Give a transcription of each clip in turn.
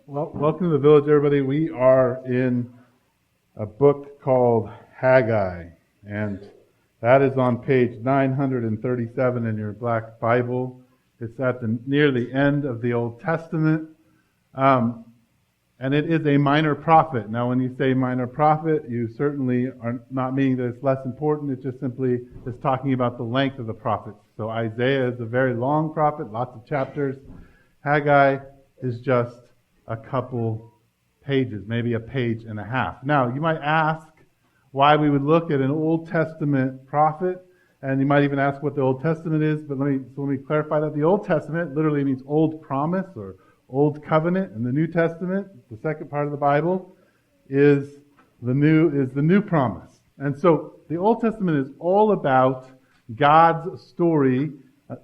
Well, welcome to the village, everybody. We are in a book called Haggai, and that is on page 937 in your black Bible. It's at near the end of the Old Testament, and it is a minor prophet. Now, when you say minor prophet, you certainly are not meaning that it's less important. It just simply is talking about the length of the prophets. So Isaiah is a very long prophet, lots of chapters. Haggai is just a couple pages, maybe a page and a half. Now, you might ask why we would look at an Old Testament prophet, and you might even ask what the Old Testament is, but let me clarify that. The Old Testament literally means Old Promise or Old Covenant, and the New Testament, the second part of the Bible, is the new promise. And so the Old Testament is all about God's story,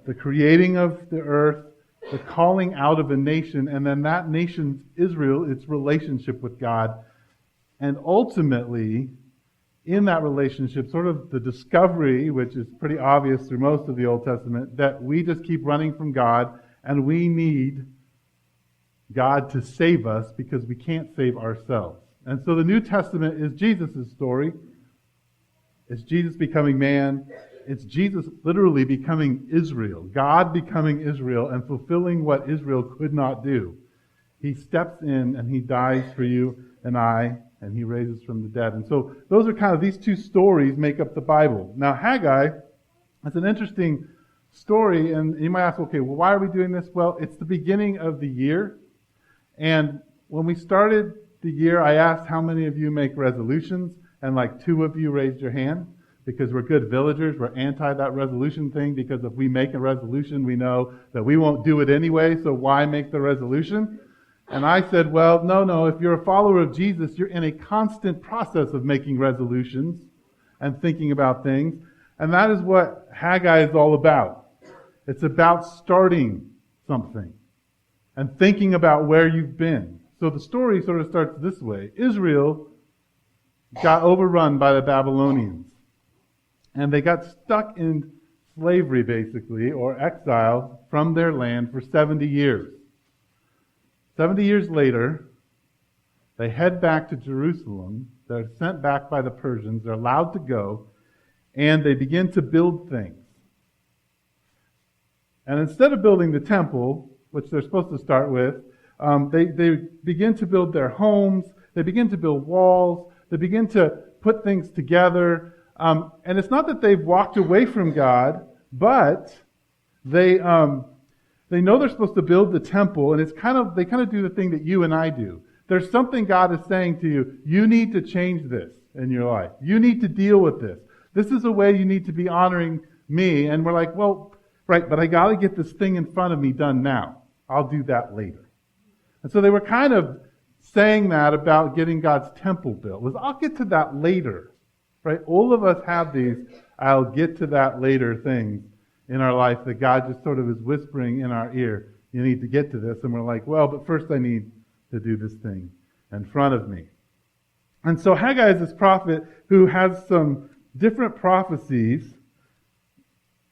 the creating of the earth, the calling out of a nation, and then that nation's Israel, its relationship with God. And ultimately, in that relationship, sort of the discovery, which is pretty obvious through most of the Old Testament, that we just keep running from God, and we need God to save us because we can't save ourselves. And so the New Testament is Jesus' story. It's Jesus becoming man. It's Jesus literally becoming Israel, God becoming Israel and fulfilling what Israel could not do. He steps in and he dies for you and I, and he raises from the dead. And so those are kind of, these two stories make up the Bible. Now Haggai, it's an interesting story, and you might ask, okay, well, why are we doing this? Well, it's the beginning of the year, and when we started the year, I asked how many of you make resolutions, and like 2 of you raised your hand. Because we're good villagers, we're anti that resolution thing, because if we make a resolution, we know that we won't do it anyway, so why make the resolution? And I said, well, no, if you're a follower of Jesus, you're in a constant process of making resolutions and thinking about things, and that is what Haggai is all about. It's about starting something and thinking about where you've been. So the story sort of starts this way. Israel got overrun by the Babylonians. And they got stuck in slavery, basically, or exile from their land for 70 years. 70 years later, they head back to Jerusalem. They're sent back by the Persians. They're allowed to go, and they begin to build things. And instead of building the temple, which they're supposed to start with, they begin to build their homes. They begin to build walls. They begin to put things together. And it's not that they've walked away from God, but they know they're supposed to build the temple, and they kind of do the thing that you and I do. There's something God is saying to you. You need to change this in your life. You need to deal with this. This is a way you need to be honoring me. And we're like, well, right, but I got to get this thing in front of me done now. I'll do that later. And so they were kind of saying that about getting God's temple built. I'll get to that later. Right? All of us have these, I'll get to that later things in our life that God just sort of is whispering in our ear. You need to get to this. And we're like, well, but first I need to do this thing in front of me. And so Haggai is this prophet who has some different prophecies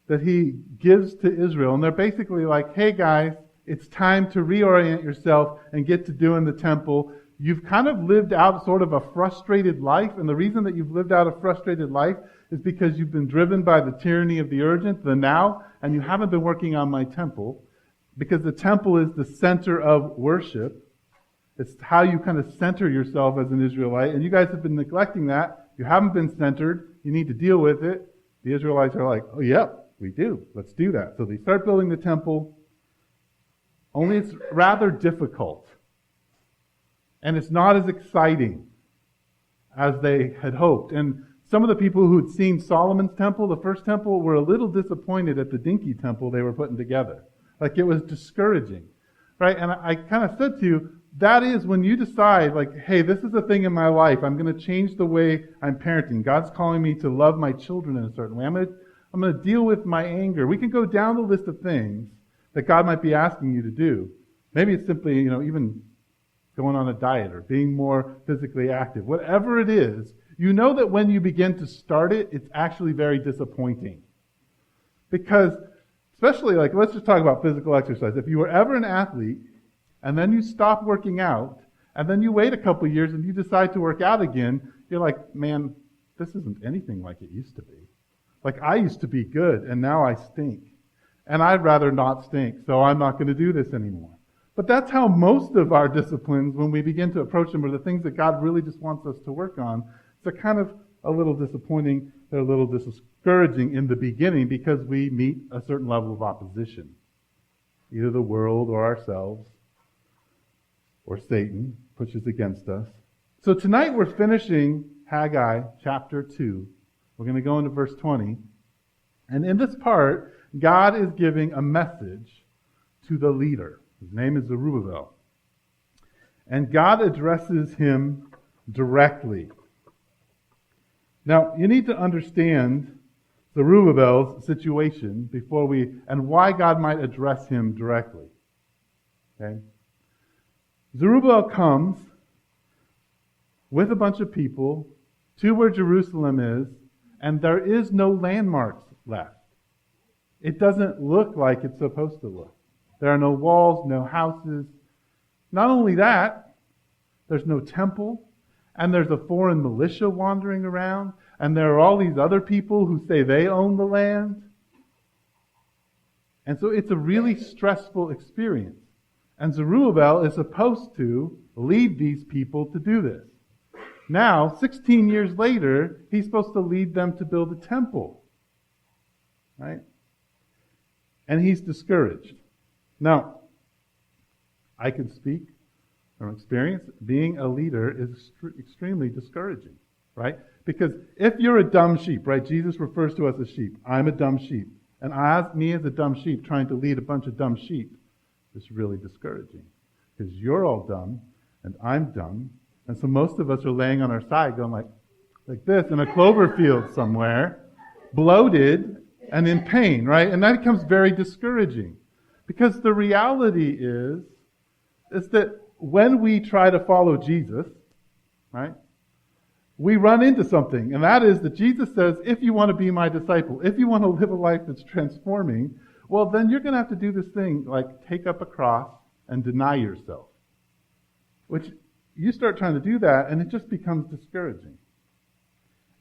that he gives to Israel. And they're basically like, hey guys, it's time to reorient yourself and get to doing the temple. You've kind of lived out sort of a frustrated life, and the reason that you've lived out a frustrated life is because you've been driven by the tyranny of the urgent, the now, and you haven't been working on my temple, because the temple is the center of worship. It's how you kind of center yourself as an Israelite, and you guys have been neglecting that. You haven't been centered. You need to deal with it. The Israelites are like, oh, yep, we do. Let's do that. So they start building the temple, only it's rather difficult. And it's not as exciting as they had hoped. And some of the people who had seen Solomon's temple, the first temple, were a little disappointed at the dinky temple they were putting together. Like, it was discouraging. Right? And I kind of said to you, that is when you decide, like, hey, this is a thing in my life. I'm going to change the way I'm parenting. God's calling me to love my children in a certain way. I'm going to deal with my anger. We can go down the list of things that God might be asking you to do. Maybe it's simply, even going on a diet or being more physically active. Whatever it is, you know that when you begin to start it, it's actually very disappointing. Because, especially let's just talk about physical exercise. If you were ever an athlete and then you stop working out, and then you wait a couple years and you decide to work out again, you're like, man, this isn't anything like it used to be. Like, I used to be good, and now I stink. And I'd rather not stink, so I'm not going to do this anymore. But that's how most of our disciplines, when we begin to approach them, are the things that God really just wants us to work on. They're kind of a little disappointing. They're a little discouraging in the beginning because we meet a certain level of opposition. Either the world or ourselves or Satan pushes against us. So tonight we're finishing Haggai chapter 2. We're going to go into verse 20. And in this part, God is giving a message to the leader. His name is Zerubbabel. And God addresses him directly. Now, you need to understand Zerubbabel's situation and why God might address him directly. Okay? Zerubbabel comes with a bunch of people to where Jerusalem is, and there is no landmarks left. It doesn't look like it's supposed to look. There are no walls, no houses. Not only that, there's no temple, and there's a foreign militia wandering around, and there are all these other people who say they own the land. And so it's a really stressful experience. And Zerubbabel is supposed to lead these people to do this. Now, 16 years later, he's supposed to lead them to build a temple. Right? And he's discouraged. Now, I can speak from experience. Being a leader is extremely discouraging, right? Because if you're a dumb sheep, right? Jesus refers to us as sheep. I'm a dumb sheep. And me as a dumb sheep trying to lead a bunch of dumb sheep is really discouraging. Because you're all dumb, and I'm dumb. And so most of us are laying on our side going like this in a clover field somewhere, bloated and in pain, right? And that becomes very discouraging. Because the reality is that when we try to follow Jesus, right, we run into something. And that is that Jesus says, if you want to be my disciple, if you want to live a life that's transforming, well, then you're going to have to do this thing like take up a cross and deny yourself. Which you start trying to do that and it just becomes discouraging.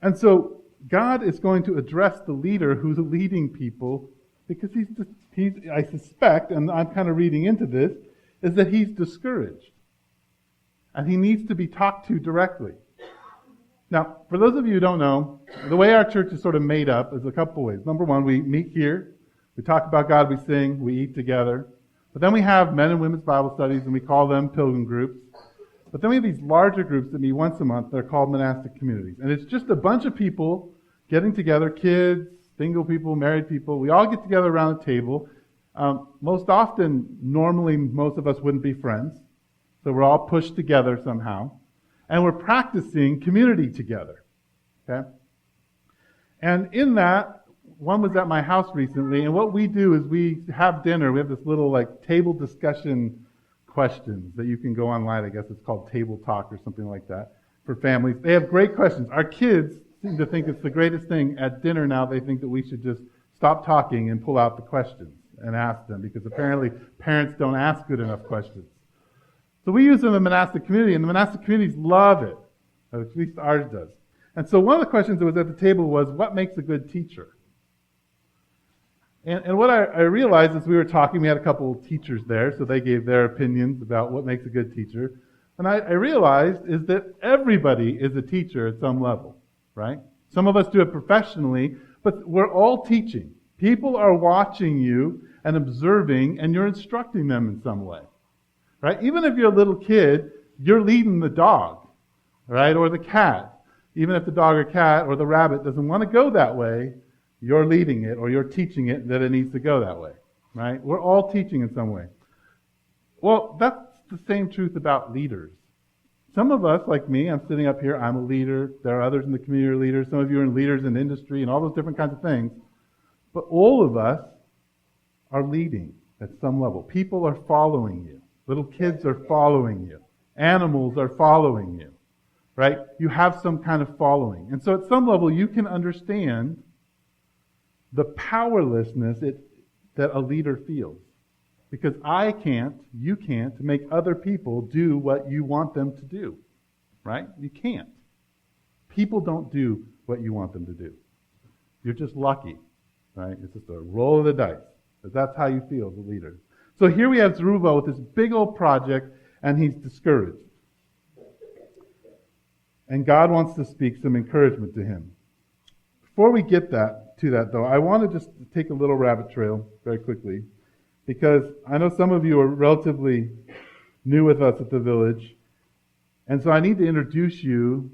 And so God is going to address the leader who's leading people because he's I suspect, and I'm kind of reading into this, is that he's discouraged. And he needs to be talked to directly. Now, for those of you who don't know, the way our church is sort of made up is a couple ways. Number one, we meet here, we talk about God, we sing, we eat together. But then we have men and women's Bible studies, and we call them pilgrim groups. But then we have these larger groups that meet once a month. They're called monastic communities. And it's just a bunch of people getting together, kids, single people, married people. We all get together around a table. Most often, normally, most of us wouldn't be friends. So we're all pushed together somehow. And we're practicing community together. Okay? And in that, one was at my house recently, and what we do is we have dinner. We have this little table discussion questions that you can go online. I guess it's called Table Talk or something like that for families. They have great questions. Our kids seem to think it's the greatest thing at dinner now. They think that we should just stop talking and pull out the questions and ask them because apparently parents don't ask good enough questions. So we use them in the monastic community, and the monastic communities love it. At least ours does. And so one of the questions that was at the table was, what makes a good teacher? And what I realized as we were talking, we had a couple of teachers there, so they gave their opinions about what makes a good teacher. And I realized is that everybody is a teacher at some level, right? Some of us do it professionally, but we're all teaching. People are watching you and observing, and you're instructing them in some way, right? Even if you're a little kid, you're leading the dog, right, or the cat. Even if the dog or cat or the rabbit doesn't want to go that way, you're leading it or you're teaching it that it needs to go that way, right? We're all teaching in some way. Well, that's the same truth about leaders. Some of us, like me, I'm sitting up here, I'm a leader. There are others in the community who are leaders. Some of you are leaders in industry and all those different kinds of things. But all of us are leading at some level. People are following you. Little kids are following you. Animals are following you, right? You have some kind of following. And so at some level, you can understand the powerlessness that a leader feels. Because you can't make other people do what you want them to do. Right? You can't. People don't do what you want them to do. You're just lucky. Right? It's just a roll of the dice. But that's how you feel as a leader. So here we have Zerubbabel with this big old project, and he's discouraged. And God wants to speak some encouragement to him. Before we get to that though, I want to just take a little rabbit trail very quickly, because I know some of you are relatively new with us at the village, and so I need to introduce you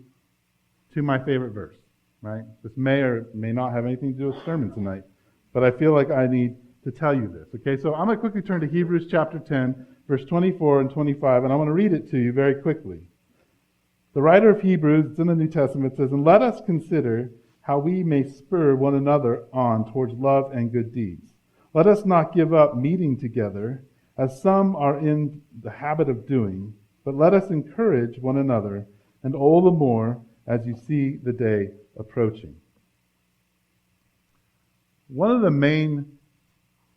to my favorite verse, right? This may or may not have anything to do with sermon tonight, but I feel like I need to tell you this, okay? So I'm going to quickly turn to Hebrews chapter 10, verse 24 and 25, and I want to read it to you very quickly. The writer of Hebrews, it's in the New Testament, says, "And let us consider how we may spur one another on towards love and good deeds. Let us not give up meeting together, as some are in the habit of doing, but let us encourage one another, and all the more as you see the day approaching." One of the main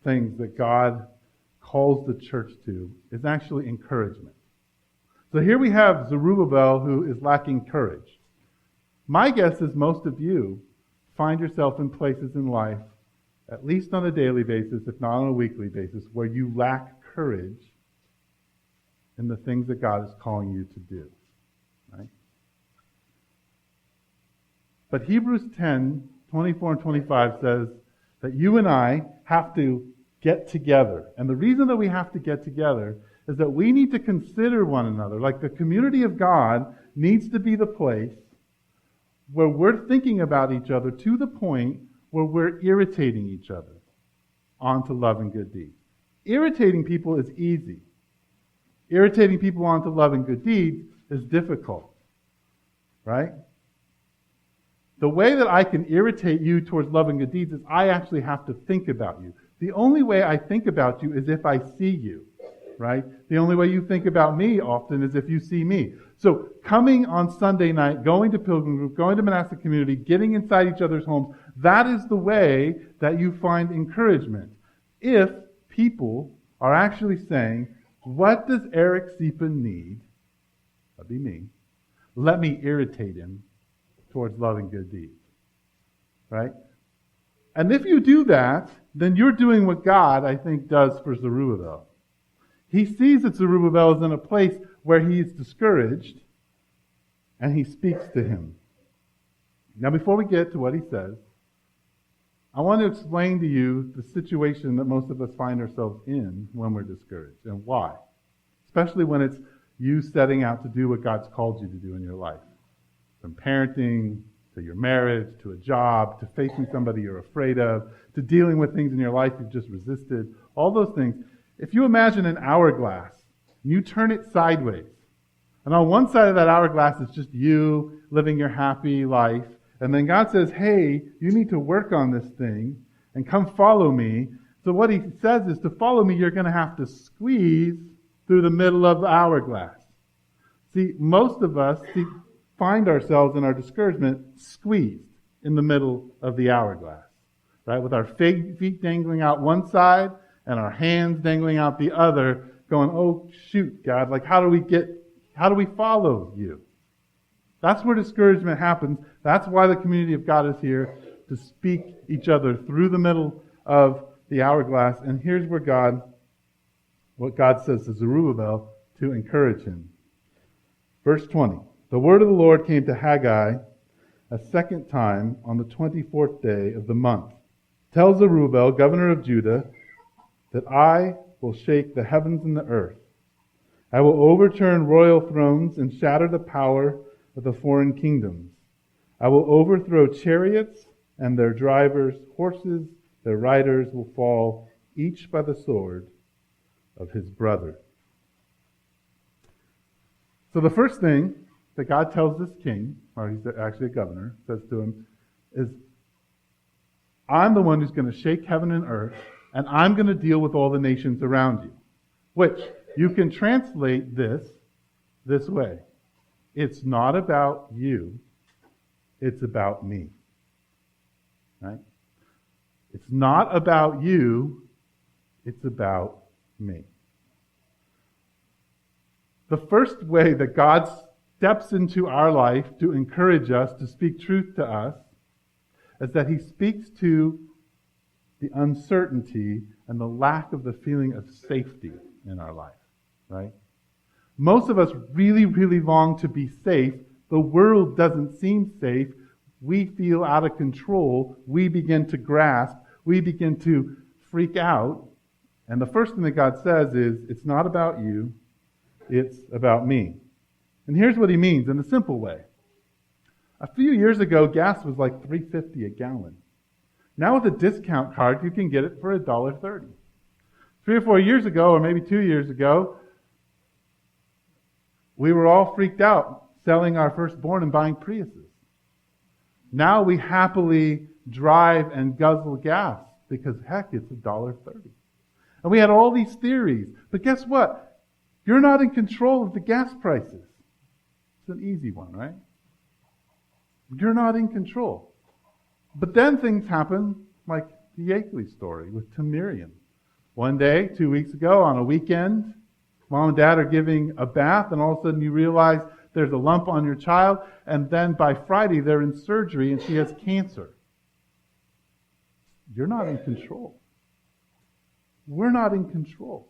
things that God calls the church to is actually encouragement. So here we have Zerubbabel who is lacking courage. My guess is most of you find yourself in places in life, at least on a daily basis, if not on a weekly basis, where you lack courage in the things that God is calling you to do. Right? But Hebrews 10, 24 and 25 says that you and I have to get together. And the reason that we have to get together is that we need to consider one another. Like the community of God needs to be the place where we're thinking about each other to the point where we're irritating each other onto love and good deeds. Irritating people is easy. Irritating people onto love and good deeds is difficult. Right? The way that I can irritate you towards love and good deeds is I actually have to think about you. The only way I think about you is if I see you. Right? The only way you think about me often is if you see me. So coming on Sunday night, going to Pilgrim Group, going to monastic community, getting inside each other's homes, that is the way that you find encouragement. If people are actually saying, what does Eric Siepen need? That'd be me. Let me irritate him towards loving good deeds. Right? And if you do that, then you're doing what God, I think, does for Zerubbabel. He sees that Zerubbabel is in a place where he is discouraged, and he speaks to him. Now, before we get to what he says, I want to explain to you the situation that most of us find ourselves in when we're discouraged, and why. Especially when it's you setting out to do what God's called you to do in your life. From parenting, to your marriage, to a job, to facing somebody you're afraid of, to dealing with things in your life you've just resisted, all those things. If you imagine an hourglass, and you turn it sideways, and on one side of that hourglass is just you living your happy life, and then God says, hey, you need to work on this thing, and come follow me. So what he says is, to follow me, you're going to have to squeeze through the middle of the hourglass. See, most of us find ourselves in our discouragement squeezed in the middle of the hourglass, right? With our feet dangling out one side, and our hands dangling out the other, going, oh, shoot, God, like how do we follow you? That's where discouragement happens. That's why the community of God is here, to speak each other through the middle of the hourglass. And here's what God says to Zerubbabel to encourage him. Verse 20, the word of the Lord came to Haggai a second time on the 24th day of the month. Tell Zerubbabel, governor of Judah, that I will shake the heavens and the earth. I will overturn royal thrones and shatter the power of the foreign kingdoms. I will overthrow chariots and their drivers, horses, their riders will fall, each by the sword of his brother. So the first thing that God tells this king, or he's actually a governor, says to him, is, I'm the one who's going to shake heaven and earth, and I'm going to deal with all the nations around you. Which, you can translate this way. It's not about you, it's about me. Right? It's not about you, it's about me. The first way that God steps into our life to encourage us, to speak truth to us, is that he speaks to the uncertainty and the lack of the feeling of safety in our life, right? Most of us really, really long to be safe. The world doesn't seem safe. We feel out of control. We begin to grasp. We begin to freak out. And the first thing that God says is, it's not about you, it's about me. And here's what he means in a simple way. A few years ago, gas was like $3.50 a gallon. Now with a discount card, you can get it for $1.30. 3 or 4 years ago, or maybe 2 years ago, we were all freaked out selling our firstborn and buying Priuses. Now we happily drive and guzzle gas because, heck, it's $1.30. And we had all these theories. But guess what? You're not in control of the gas prices. It's an easy one, right? You're not in control. But then things happen like the Yakeley story with Miriam. One day, 2 weeks ago, on a weekend, Mom and Dad are giving a bath, and all of a sudden you realize there's a lump on your child, and then by Friday they're in surgery and she has cancer. You're not in control. We're not in control.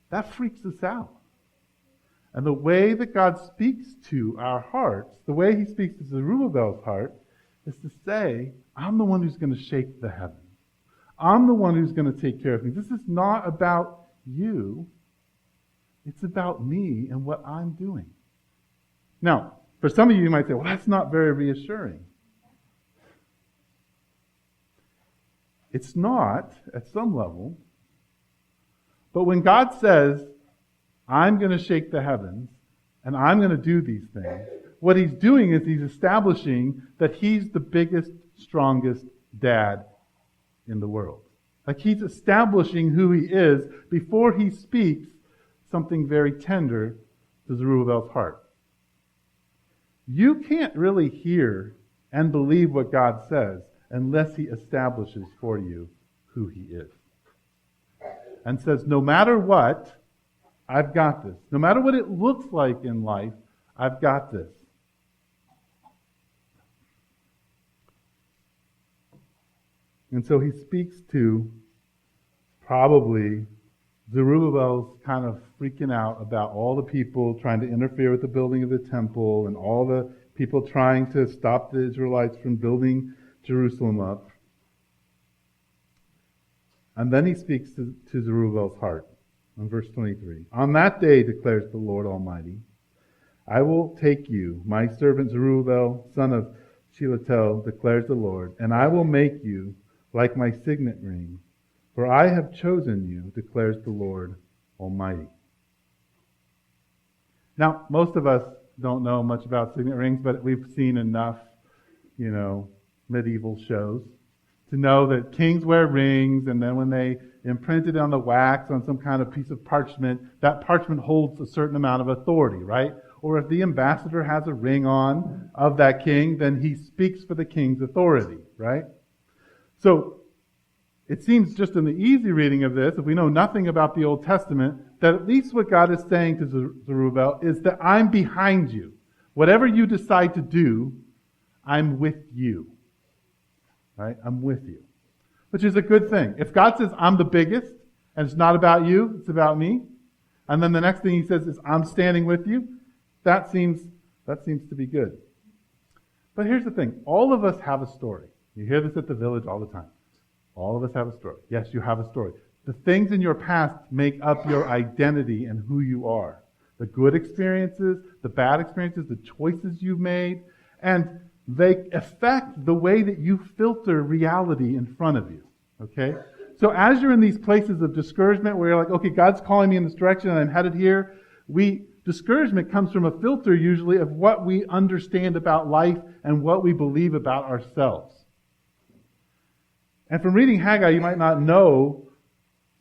That freaks us out. And the way that God speaks to our hearts, the way he speaks to Zerubbabel's heart, is to say, I'm the one who's going to shake the heavens. I'm the one who's going to take care of things. This is not about you. It's about me and what I'm doing. Now, for some of you, you might say, well, that's not very reassuring. It's not, at some level. But when God says, I'm going to shake the heavens, and I'm going to do these things, what he's doing is he's establishing that he's the biggest, strongest dad in the world. Like he's establishing who he is before he speaks something very tender to Zerubbabel's heart. You can't really hear and believe what God says unless he establishes for you who he is. And says, no matter what, I've got this. No matter what it looks like in life, I've got this. And so he speaks to probably Zerubbabel's kind of freaking out about all the people trying to interfere with the building of the temple and all the people trying to stop the Israelites from building Jerusalem up. And then he speaks to Zerubbabel's heart in verse 23. On that day, declares the Lord Almighty, I will take you, my servant Zerubbabel, son of Shealtiel, declares the Lord, and I will make you like my signet ring, for I have chosen you, declares the Lord Almighty. Now, most of us don't know much about signet rings, but we've seen enough, medieval shows to know that kings wear rings, and then when they imprint it on the wax on some kind of piece of parchment, that parchment holds a certain amount of authority, right? Or if the ambassador has a ring on of that king, then he speaks for the king's authority, right? So, it seems just in the easy reading of this, if we know nothing about the Old Testament, that at least what God is saying to Zerubbabel is that I'm behind you. Whatever you decide to do, I'm with you. Right? I'm with you. Which is a good thing. If God says, I'm the biggest, and it's not about you, it's about me, and then the next thing he says is, I'm standing with you, that seems to be good. But here's the thing. All of us have a story. You hear this at the village all the time. All of us have a story. Yes, you have a story. The things in your past make up your identity and who you are. The good experiences, the bad experiences, the choices you've made, and they affect the way that you filter reality in front of you. Okay? So as you're in these places of discouragement where you're like, okay, God's calling me in this direction and I'm headed here, discouragement comes from a filter usually of what we understand about life and what we believe about ourselves. And from reading Haggai, you might not know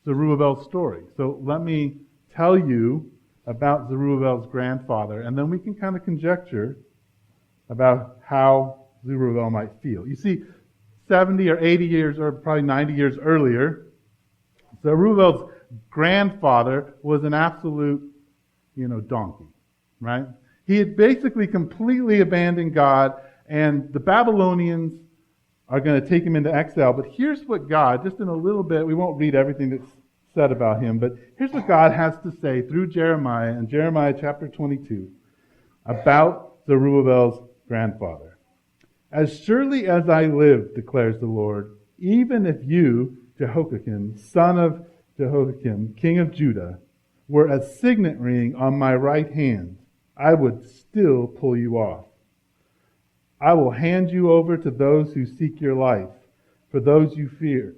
Zerubbabel's story. So let me tell you about Zerubbabel's grandfather, and then we can kind of conjecture about how Zerubbabel might feel. You see, 70 or 80 years, or probably 90 years earlier, Zerubbabel's grandfather was an absolute, donkey, right? He had basically completely abandoned God, and the Babylonians are going to take him into exile. But here's what God, just in a little bit, we won't read everything that's said about him, but here's what God has to say through Jeremiah in Jeremiah chapter 22 about Zerubbabel's grandfather. As surely as I live, declares the Lord, even if you, Jehoiakim, son of Jehoiakim, king of Judah, were a signet ring on my right hand, I would still pull you off. I will hand you over to those who seek your life, for those you fear,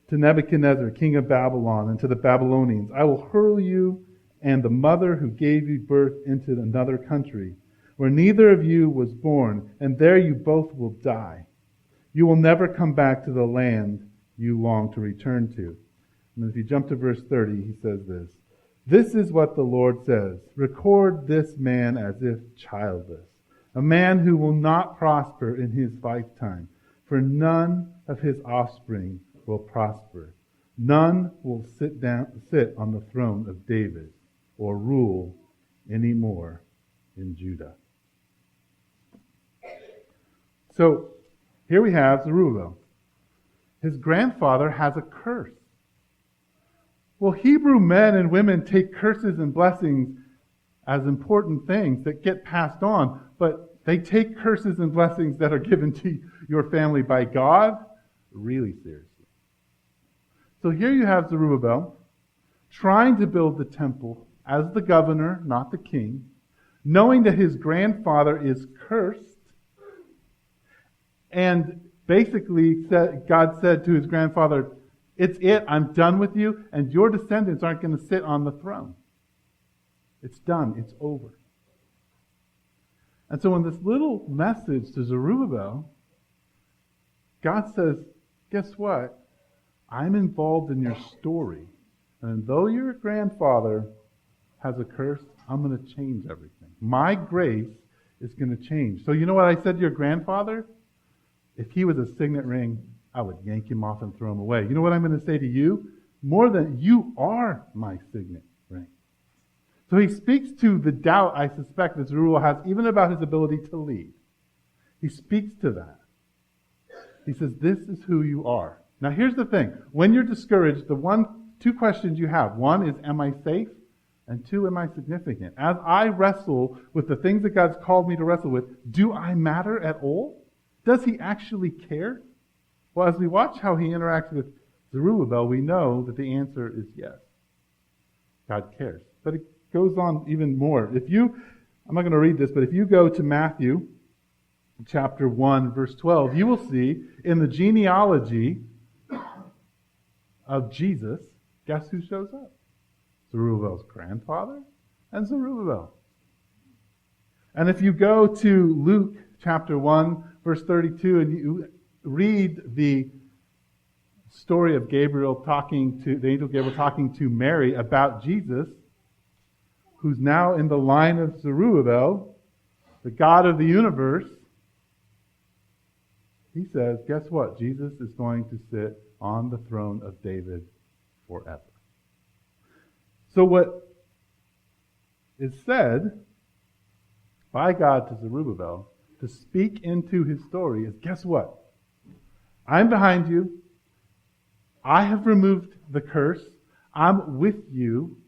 to Nebuchadnezzar, king of Babylon, and to the Babylonians. I will hurl you and the mother who gave you birth into another country, where neither of you was born, and there you both will die. You will never come back to the land you long to return to. And if you jump to verse 30, he says this. This is what the Lord says. Record this man as if childless, a man who will not prosper in his lifetime, for none of his offspring will prosper. None will sit on the throne of David or rule anymore in Judah. So here we have Zerubbabel. His grandfather has a curse. Well, Hebrew men and women take curses and blessings as important things that get passed on, but they take curses and blessings that are given to your family by God really seriously. So here you have Zerubbabel trying to build the temple as the governor, not the king, knowing that his grandfather is cursed, and basically God said to his grandfather, it's it, I'm done with you, and your descendants aren't going to sit on the throne. It's done, it's over. And so in this little message to Zerubbabel, God says, guess what? I'm involved in your story. And though your grandfather has a curse, I'm going to change everything. My grace is going to change. So you know what I said to your grandfather? If he was a signet ring, I would yank him off and throw him away. You know what I'm going to say to you? More than you are my signet ring. So he speaks to the doubt I suspect that Zerubbabel has even about his ability to lead. He speaks to that. He says, this is who you are. Now here's the thing. When you're discouraged, two questions you have. One is, am I safe? And two, am I significant? As I wrestle with the things that God's called me to wrestle with, do I matter at all? Does he actually care? Well, as we watch how he interacts with Zerubbabel, we know that the answer is yes. God cares. But it goes on even more. I'm not going to read this, but if you go to Matthew chapter 1, verse 12, you will see in the genealogy of Jesus, guess who shows up? Zerubbabel's grandfather and Zerubbabel. And if you go to Luke chapter 1, verse 32, and you read the story of the angel Gabriel talking to Mary about Jesus, who's now in the line of Zerubbabel, the God of the universe, he says, guess what? Jesus is going to sit on the throne of David forever. So what is said by God to Zerubbabel to speak into his story is, guess what? I'm behind you. I have removed the curse. I'm with you.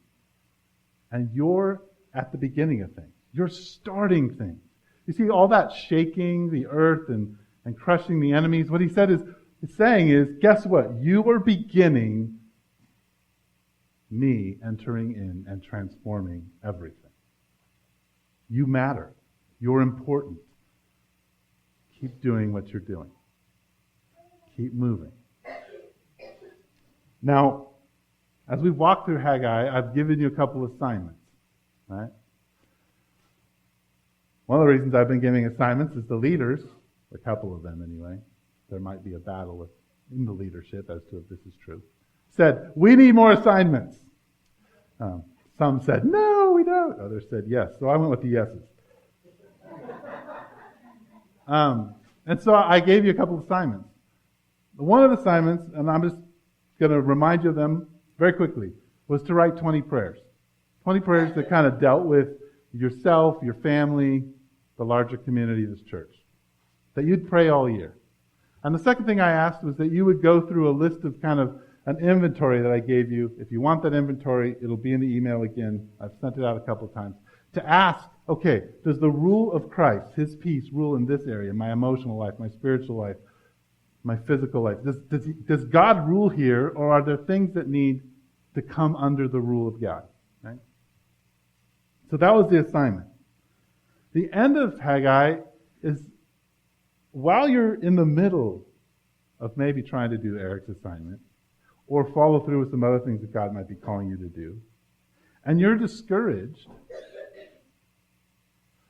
And you're at the beginning of things. You're starting things. You see, all that shaking the earth and crushing the enemies, what he's saying is, guess what? You are beginning me entering in and transforming everything. You matter. You're important. Keep doing what you're doing. Keep moving. Now, as we walk through Haggai, I've given you a couple assignments. Right? One of the reasons I've been giving assignments is the leaders, a couple of them anyway, there might be a battle in the leadership as to if this is true, said, we need more assignments. Some said, no, we don't. Others said, yes. So I went with the yeses. And so I gave you a couple of assignments. One of the assignments, and I'm just going to remind you of them very quickly, was to write 20 prayers. 20 prayers that kind of dealt with yourself, your family, the larger community of this church. That you'd pray all year. And the second thing I asked was that you would go through a list of kind of an inventory that I gave you. If you want that inventory, it'll be in the email again. I've sent it out a couple of times. To ask, okay, does the rule of Christ, His peace, rule in this area, my emotional life, my spiritual life, my physical life? Does God rule here, or are there things that need to come under the rule of God? Right? So that was the assignment. The end of Haggai is, while you're in the middle of maybe trying to do Eric's assignment, or follow through with some other things that God might be calling you to do, and you're discouraged,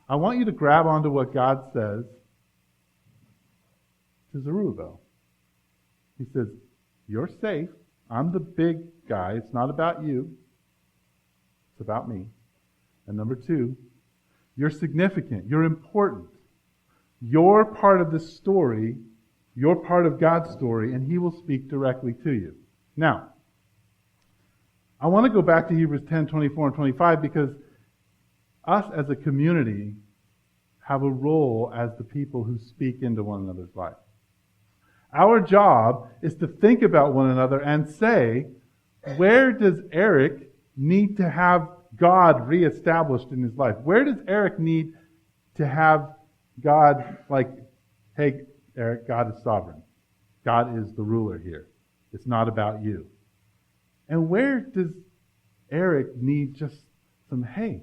I want you to grab onto what God says to Zerubbabel. He says, you're safe. I'm the big guy. It's not about you. It's about me. And number two, you're significant. You're important. You're part of this story. You're part of God's story, and He will speak directly to you. Now, I want to go back to Hebrews 10, 24, and 25 because us as a community have a role as the people who speak into one another's life. Our job is to think about one another and say, where does Eric need to have God reestablished in his life? Where does Eric need to have God like, hey, Eric, God is sovereign. God is the ruler here. It's not about you. And where does Eric need just some, hey,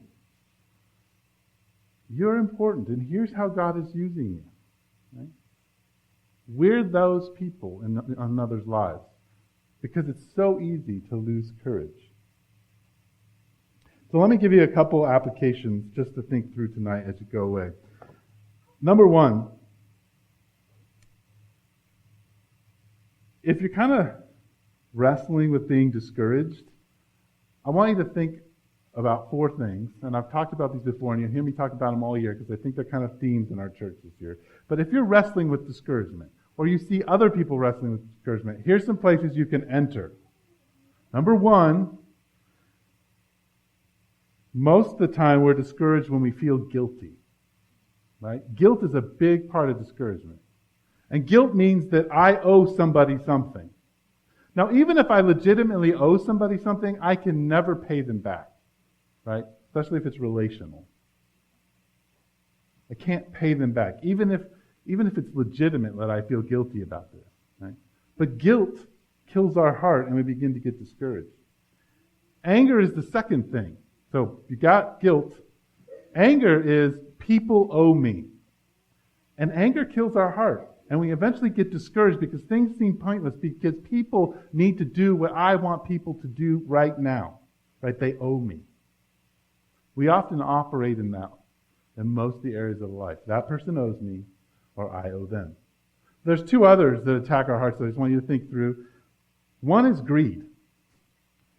you're important, and here's how God is using you. Right? We're those people in another's lives because it's so easy to lose courage. So let me give you a couple applications just to think through tonight as you go away. Number one, if you're kind of wrestling with being discouraged, I want you to think about four things, and I've talked about these before, and you'll hear me talk about them all year because I think they're kind of themes in our church this year. But if you're wrestling with discouragement, or you see other people wrestling with discouragement, here's some places you can enter. Number one, most of the time we're discouraged when we feel guilty. Right? Guilt is a big part of discouragement. And guilt means that I owe somebody something. Now, even if I legitimately owe somebody something, I can never pay them back. Right? Especially if it's relational. I can't pay them back, even if it's legitimate that I feel guilty about this. Right? But guilt kills our heart and we begin to get discouraged. Anger is the second thing. So you got guilt. Anger is people owe me. And anger kills our heart. And we eventually get discouraged because things seem pointless because people need to do what I want people to do right now. Right? They owe me. We often operate in that in most of the areas of life. That person owes me or I owe them. There's two others that attack our hearts that I just want you to think through. One is greed.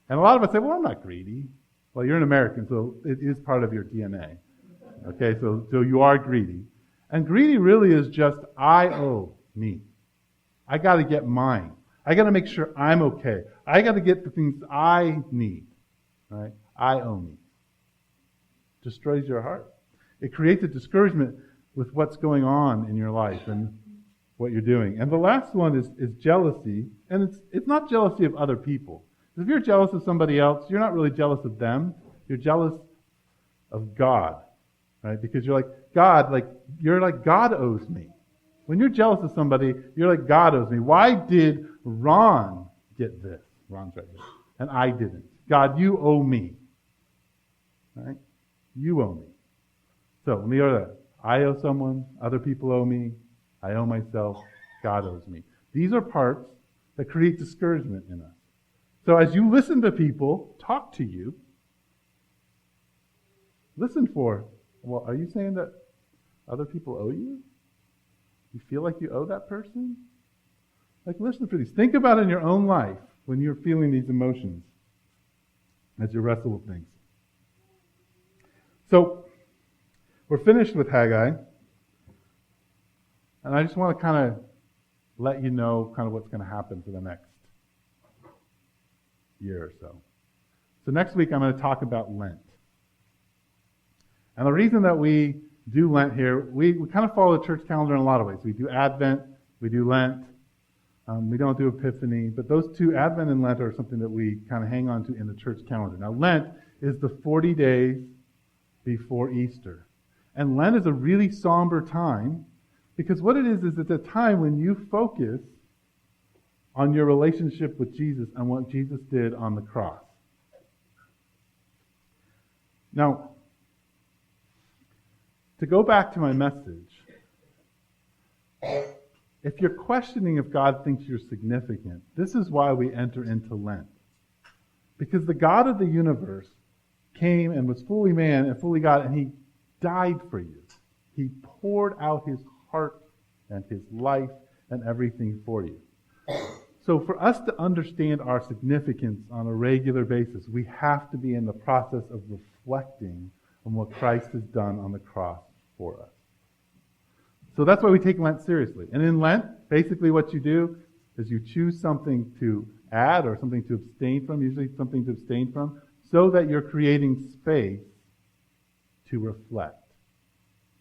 And a lot of us say, well, I'm not greedy. Well, you're an American, so it is part of your DNA. Okay, so you are greedy. And greedy really is just, I owe me. I got to get mine. I got to make sure I'm okay. I got to get the things I need. Right? I owe me. Destroys your heart. It creates a discouragement with what's going on in your life and what you're doing. And the last one is jealousy. And it's not jealousy of other people. If you're jealous of somebody else, you're not really jealous of them. You're jealous of God. Right? Because you're like, God owes me. When you're jealous of somebody, you're like, God owes me. Why did Ron get this? Ron's right here. And I didn't. God, you owe me. Right? You owe me. So let me go to that. I owe someone, other people owe me, I owe myself, God owes me. These are parts that create discouragement in us. So as you listen to people talk to you, listen for, well, are you saying that other people owe you? You feel like you owe that person? Like, listen for these. Think about in your own life when you're feeling these emotions as you wrestle with things. So, we're finished with Haggai. And I just want to kind of let you know kind of what's going to happen for the next year or so. So next week I'm going to talk about Lent. And the reason that we do Lent here, we kind of follow the church calendar in a lot of ways. We do Advent, we do Lent, we don't do Epiphany, but those two, Advent and Lent, are something that we kind of hang on to in the church calendar. Now Lent is the 40 days before Easter. And Lent is a really somber time because what it is it's a time when you focus on your relationship with Jesus and what Jesus did on the cross. Now, to go back to my message, if you're questioning if God thinks you're significant, this is why we enter into Lent. Because the God of the universe came and was fully man and fully God, and He died for you. He poured out His heart and His life and everything for you. So for us to understand our significance on a regular basis, we have to be in the process of reflecting on what Christ has done on the cross for us. So that's why we take Lent seriously. And in Lent, basically what you do is you choose something to add or something to abstain from, usually something to abstain from, so that you're creating space to reflect.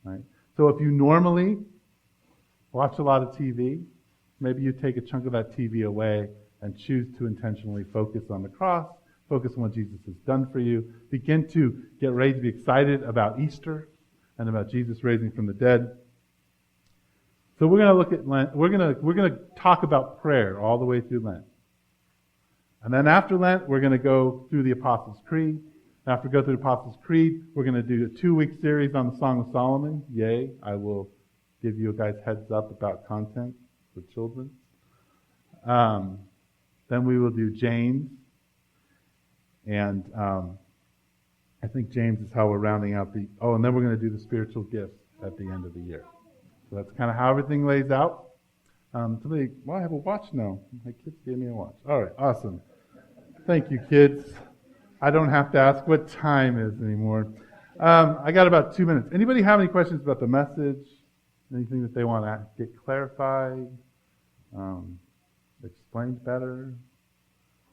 Right? So if you normally watch a lot of TV, maybe you take a chunk of that TV away and choose to intentionally focus on the cross, focus on what Jesus has done for you, begin to get ready to be excited about Easter and about Jesus raising from the dead. So we're going to look at Lent. We're going to talk about prayer all the way through Lent. And then after Lent, we're going to go through the Apostles' Creed. After we go through the Apostles' Creed, we're going to do a 2-week series on the Song of Solomon. Yay, I will give you guys heads up about content for children. Then we will do James. And I think James is how we're rounding out and then we're going to do the spiritual gifts at the end of the year. So that's kind of how everything lays out. I have a watch now. My kids gave me a watch. All right, awesome. Thank you, kids. I don't have to ask what time is anymore. I got about 2 minutes. Anybody have any questions about the message? Anything that they want to get clarified? Explained better?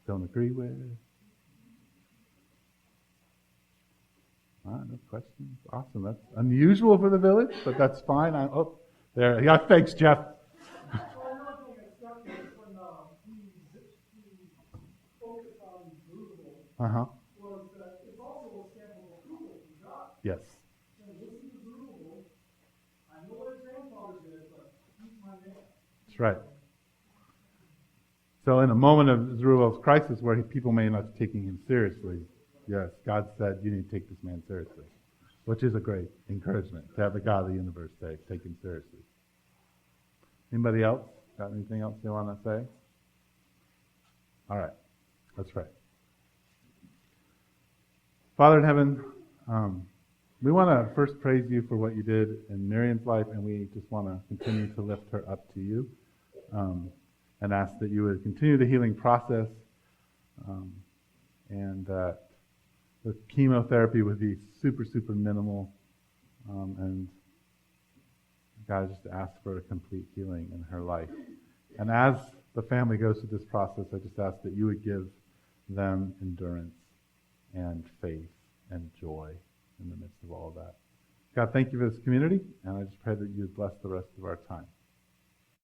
Don't agree with? No questions. Awesome. That's unusual for the village, but that's fine. There. Yeah, thanks, Jeff. Uh-huh. It's also a stamp of approval from God. Yes. And listen to Zerubbabel. I know what his grandfather did, but he's my man. That's right. So in a moment of Zerubbabel's crisis where people may not be taking him seriously, yes, God said, you need to take this man seriously, which is a great encouragement to have the God of the universe say, take him seriously. Anybody else got anything else they want to say? All right, let's pray. Father in heaven, we want to first praise you for what you did in Miriam's life, and we just want to continue to lift her up to you and ask that you would continue the healing process and that the chemotherapy would be super, super minimal. And God, just ask for a complete healing in her life. And as the family goes through this process, I just ask that you would give them endurance and faith and joy in the midst of all of that. God, thank you for this community, and I just pray that you would bless the rest of our time.